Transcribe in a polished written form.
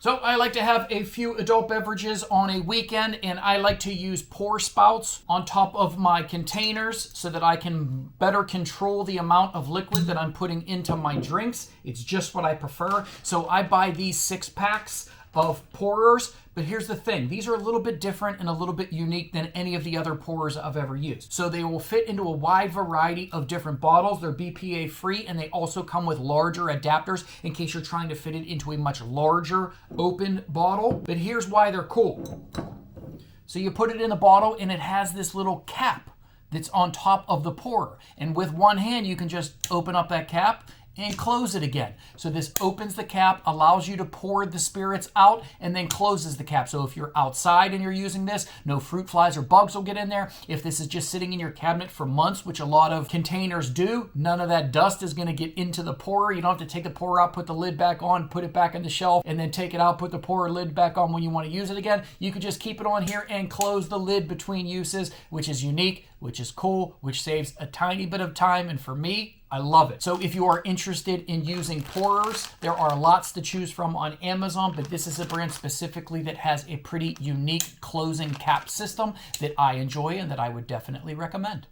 So I like to have a few adult beverages on a weekend, and I like to use pour spouts on top of my containers so that I can better control the amount of liquid that I'm putting into my drinks. It's just what I prefer. So I buy these 6-packs of pourers, but here's the thing. These are a little bit different and a little bit unique than any of the other pourers I've ever used. So they will fit into a wide variety of different bottles. They're BPA free, and they also come with larger adapters in case you're trying to fit it into a much larger open bottle. But here's why they're cool. So you put it in the bottle and it has this little cap that's on top of the pourer. And with one hand, you can just open up that cap and close it again. So this opens the cap, allows you to pour the spirits out, and then closes the cap. So if you're outside and you're using this, no fruit flies or bugs will get in there. If this is just sitting in your cabinet for months, which a lot of containers do, none of that dust is gonna get into the pourer. You don't have to take the pourer out, put the lid back on, put it back on the shelf, and then take it out, put the pourer lid back on when you wanna use it again. You can just keep it on here and close the lid between uses, which is unique, which is cool, which saves a tiny bit of time, and for me, I love it. So if you are interested in using pourers, there are lots to choose from on Amazon, but this is a brand specifically that has a pretty unique closing cap system that I enjoy and that I would definitely recommend.